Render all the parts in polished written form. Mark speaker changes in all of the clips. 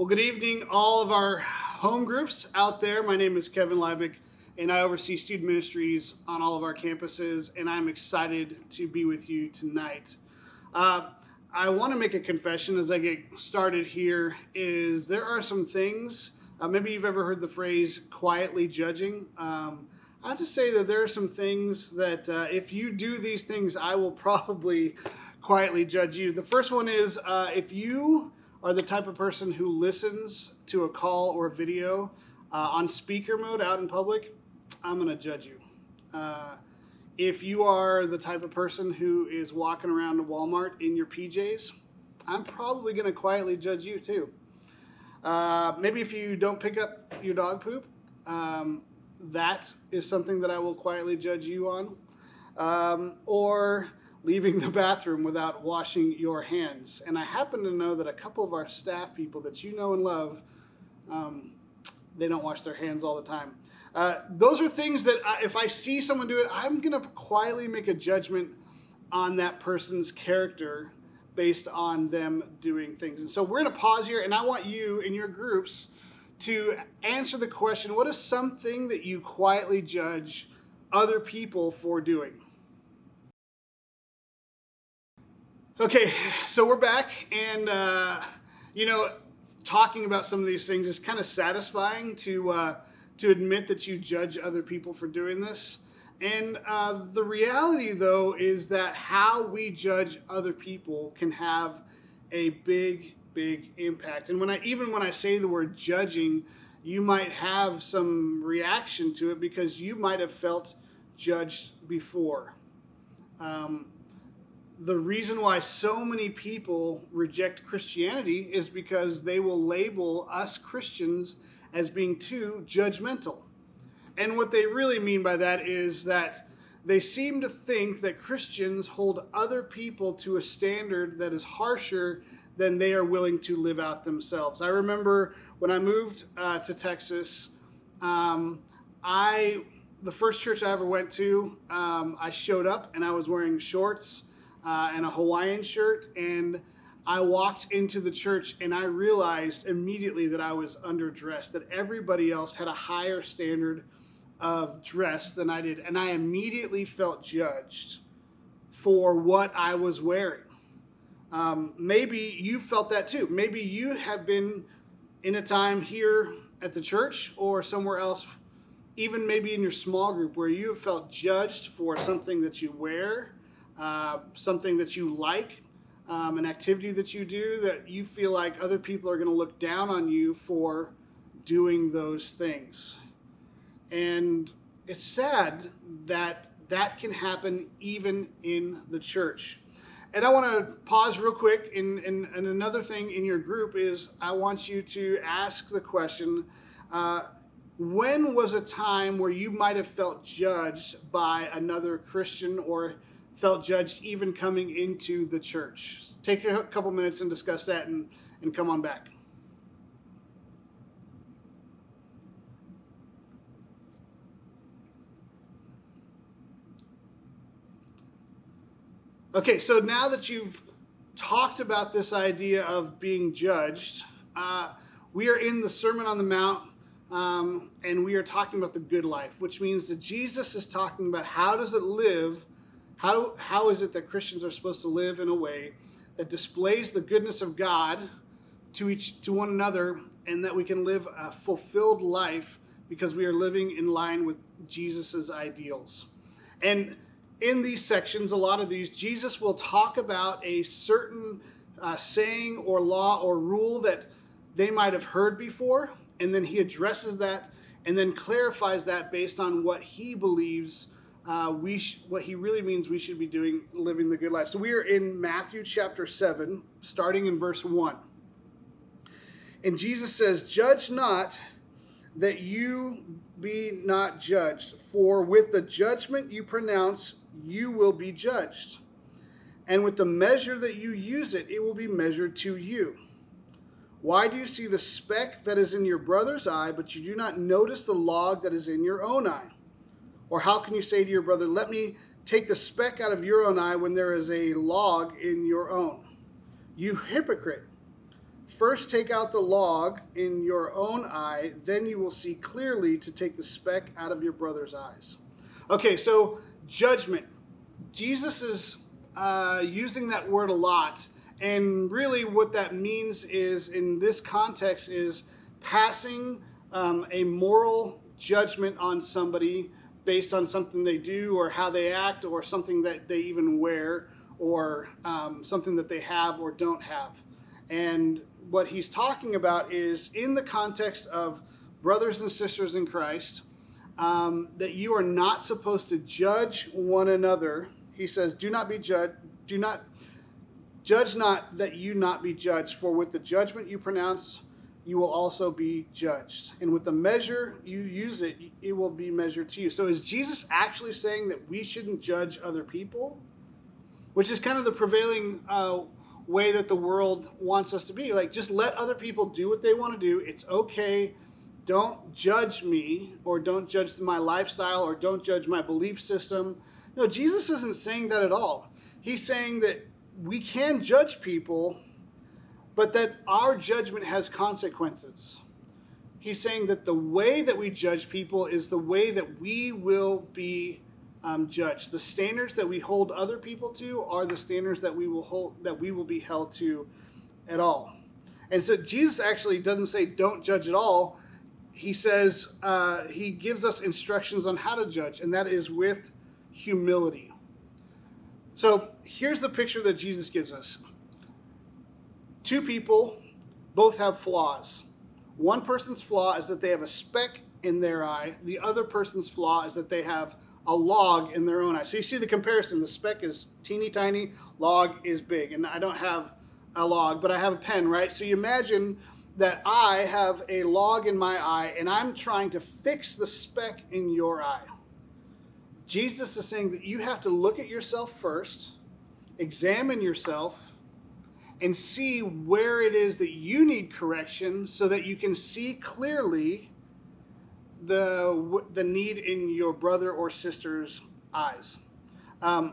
Speaker 1: Well, good evening, all of our home groups out there. My name is Kevin Leibig, and I oversee student ministries on all of our campuses, and I'm excited to be with you tonight. Uh, I want to make a confession as I get started here, is there are some things, maybe you've ever heard the phrase quietly judging. I have to say that there are some things that if you do these things, I will probably quietly judge you. The first one is if you are the type of person who listens to a call or a video on speaker mode out in public, I'm going to judge you. If you are the type of person who is walking around to Walmart in your PJs, I'm probably going to quietly judge you too. Maybe if you don't pick up your dog poop, that is something that I will quietly judge you on. Or leaving the bathroom without washing your hands. And I happen to know that a couple of our staff people that you know and love, they don't wash their hands all the time. Those are things that if I see someone do it, I'm going to quietly make a judgment on that person's character based on them doing things. And so we're going to pause here, and I want you in your groups to answer the question, what is something that you quietly judge other people for doing? Okay, so we're back, and talking about some of these things is kind of satisfying to admit that you judge other people for doing this. And the reality, though, is that how we judge other people can have a big, big impact. And when I say the word judging, you might have some reaction to it because you might have felt judged before. The reason why so many people reject Christianity is because they will label us Christians as being too judgmental. And what they really mean by that is that they seem to think that Christians hold other people to a standard that is harsher than they are willing to live out themselves. I remember when I moved to Texas, the first church I ever went to, I showed up and I was wearing shorts and a Hawaiian shirt, and I walked into the church and I realized immediately that I was underdressed, that everybody else had a higher standard of dress than I did, and I immediately felt judged for what I was wearing. Maybe you felt that too. Maybe you have been in a time here at the church or somewhere else, even maybe in your small group, where you have felt judged for something that you wear, something that you like, an activity that you do, that you feel like other people are going to look down on you for doing those things. And it's sad that that can happen even in the church. And I want to pause real quick. And another thing in your group is I want you to ask the question, when was a time where you might have felt judged by another Christian or felt judged even coming into the church? Take a couple minutes and discuss that and come on back. Okay, so now that you've talked about this idea of being judged, we are in the Sermon on the Mount, and we are talking about the good life, which means that Jesus is talking about how does it live, how is it that Christians are supposed to live in a way that displays the goodness of God to one another, and that we can live a fulfilled life because we are living in line with Jesus's ideals. And in these sections, a lot of these, Jesus will talk about a certain saying or law or rule that they might have heard before, and then he addresses that and then clarifies that based on what he believes what he really means we should be doing, living the good life. So we are in Matthew chapter 7, starting in verse 1. And Jesus says, "Judge not, that you be not judged. For with the judgment you pronounce, you will be judged. And with the measure that you use it, it will be measured to you. Why do you see the speck that is in your brother's eye, but you do not notice the log that is in your own eye? Or how can you say to your brother, let me take the speck out of your own eye when there is a log in your own? You hypocrite. First take out the log in your own eye, then you will see clearly to take the speck out of your brother's eyes. Okay, so judgment. Jesus is using that word a lot. And really what that means is, in this context, is passing a moral judgment on somebody based on something they do or how they act or something that they even wear or something that they have or don't have. And what he's talking about is in the context of brothers and sisters in Christ, that you are not supposed to judge one another. He says, do not be judged, do not judge, not that you not be judged, for with the judgment you pronounce, you will also be judged. And with the measure you use it, it will be measured to you. So is Jesus actually saying that we shouldn't judge other people? Which is kind of the prevailing way that the world wants us to be. Like, just let other people do what they want to do. It's okay. Don't judge me, or don't judge my lifestyle, or don't judge my belief system. No, Jesus isn't saying that at all. He's saying that we can judge people, but that our judgment has consequences. He's saying that the way that we judge people is the way that we will be judged. The standards that we hold other people to are the standards that we will be held to at all. And so Jesus actually doesn't say don't judge at all. He says he gives us instructions on how to judge, and that is with humility. So here's the picture that Jesus gives us. Two people both have flaws. One person's flaw is that they have a speck in their eye. The other person's flaw is that they have a log in their own eye. So you see the comparison. The speck is teeny tiny, log is big. And I don't have a log, but I have a pen, right? So you imagine that I have a log in my eye and I'm trying to fix the speck in your eye. Jesus is saying that you have to look at yourself first, examine yourself, and see where it is that you need correction so that you can see clearly the need in your brother or sister's eyes. I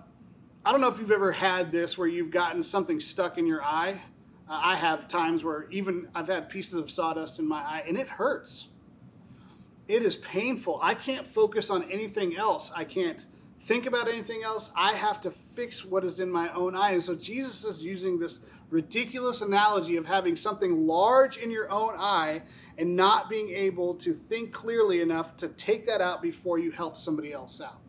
Speaker 1: don't know if you've ever had this where you've gotten something stuck in your eye. I have times where even I've had pieces of sawdust in my eye and it hurts. It is painful. I can't focus on anything else. I can't think about anything else. I have to fix what is in my own eye. And so Jesus is using this ridiculous analogy of having something large in your own eye and not being able to think clearly enough to take that out before you help somebody else out.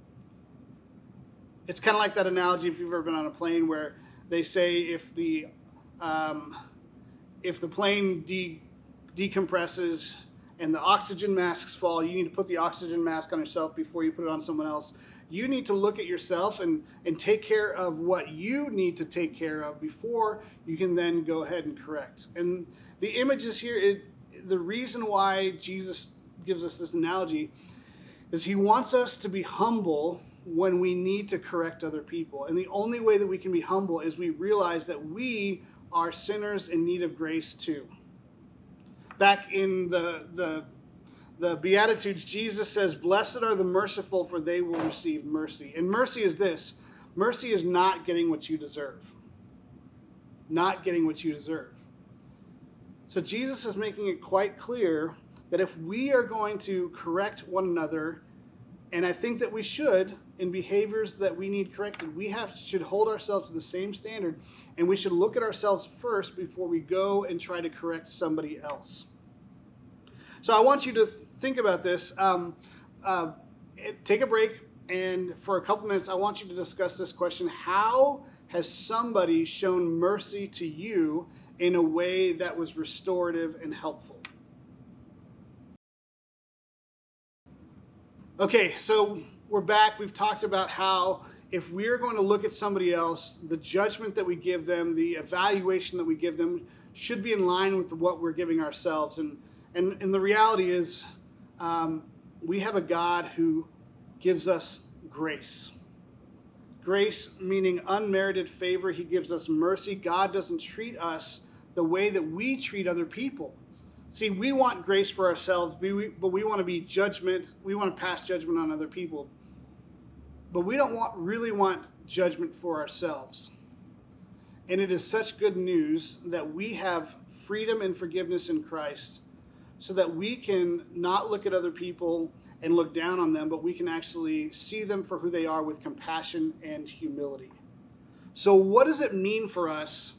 Speaker 1: It's kind of like that analogy if you've ever been on a plane where they say if the plane decompresses and the oxygen masks fall, you need to put the oxygen mask on yourself before you put it on someone else. You need to look at yourself and take care of what you need to take care of before you can then go ahead and correct. And the images here, the reason why Jesus gives us this analogy is he wants us to be humble when we need to correct other people. And the only way that we can be humble is we realize that we are sinners in need of grace too. Back in the Beatitudes, Jesus says, "Blessed are the merciful, for they will receive mercy." And mercy is this. Mercy is not getting what you deserve. Not getting what you deserve. So Jesus is making it quite clear that if we are going to correct one another, and I think that we should, in behaviors that we need corrected, we should hold ourselves to the same standard, and we should look at ourselves first before we go and try to correct somebody else. So I want you to think about this. Take a break, and for a couple minutes, I want you to discuss this question. How has somebody shown mercy to you in a way that was restorative and helpful? Okay, so we're back. We've talked about how if we're going to look at somebody else, the judgment that we give them, the evaluation that we give them should be in line with what we're giving ourselves. And the reality is we have a God who gives us grace. Grace meaning unmerited favor. He gives us mercy. God doesn't treat us the way that we treat other people. See, we want grace for ourselves, but we want to be judgment. We want to pass judgment on other people. But we don't really want judgment for ourselves. And it is such good news that we have freedom and forgiveness in Christ, so that we can not look at other people and look down on them, but we can actually see them for who they are with compassion and humility. So what does it mean for us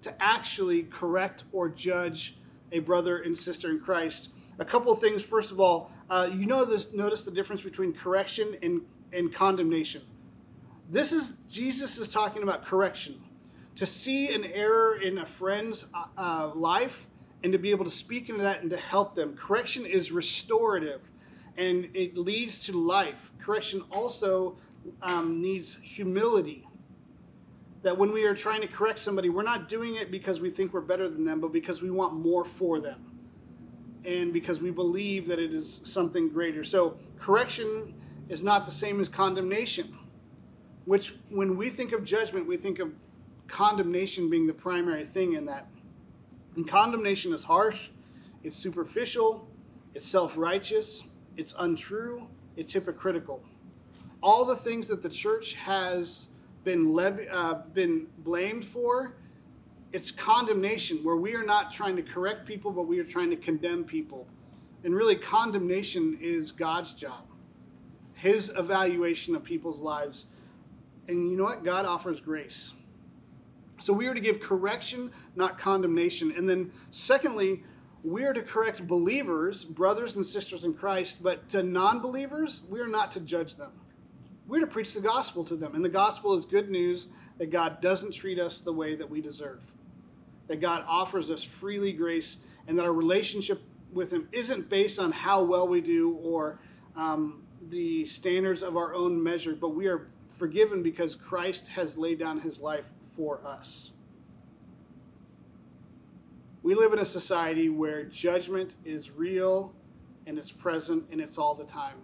Speaker 1: to actually correct or judge a brother and sister in Christ? A couple of things. First of all, notice the difference between correction and condemnation. Jesus is talking about correction. To see an error in a friend's life and to be able to speak into that and to help them. Correction is restorative and it leads to life. Correction also needs humility. That when we are trying to correct somebody, we're not doing it because we think we're better than them, but because we want more for them. And because we believe that it is something greater. So correction is not the same as condemnation, which when we think of judgment, we think of condemnation being the primary thing in that. And condemnation is harsh, it's superficial, it's self-righteous, it's untrue, it's hypocritical. All the things that the church has been blamed for, it's condemnation, where we are not trying to correct people, but we are trying to condemn people. And really, condemnation is God's job, his evaluation of people's lives. And you know what? God offers grace. So we are to give correction, not condemnation. And then secondly, we are to correct believers, brothers and sisters in Christ, but to non-believers, we are not to judge them. We're to preach the gospel to them. And the gospel is good news that God doesn't treat us the way that we deserve. That God offers us freely grace, and that our relationship with him isn't based on how well we do or the standards of our own measure, but we are forgiven because Christ has laid down his life for us. We live in a society where judgment is real and it's present and it's all the time.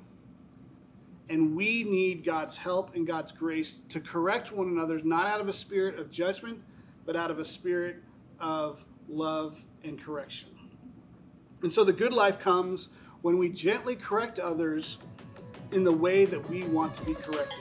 Speaker 1: And we need God's help and God's grace to correct one another, not out of a spirit of judgment, but out of a spirit of love and correction. And so the good life comes when we gently correct others in the way that we want to be corrected.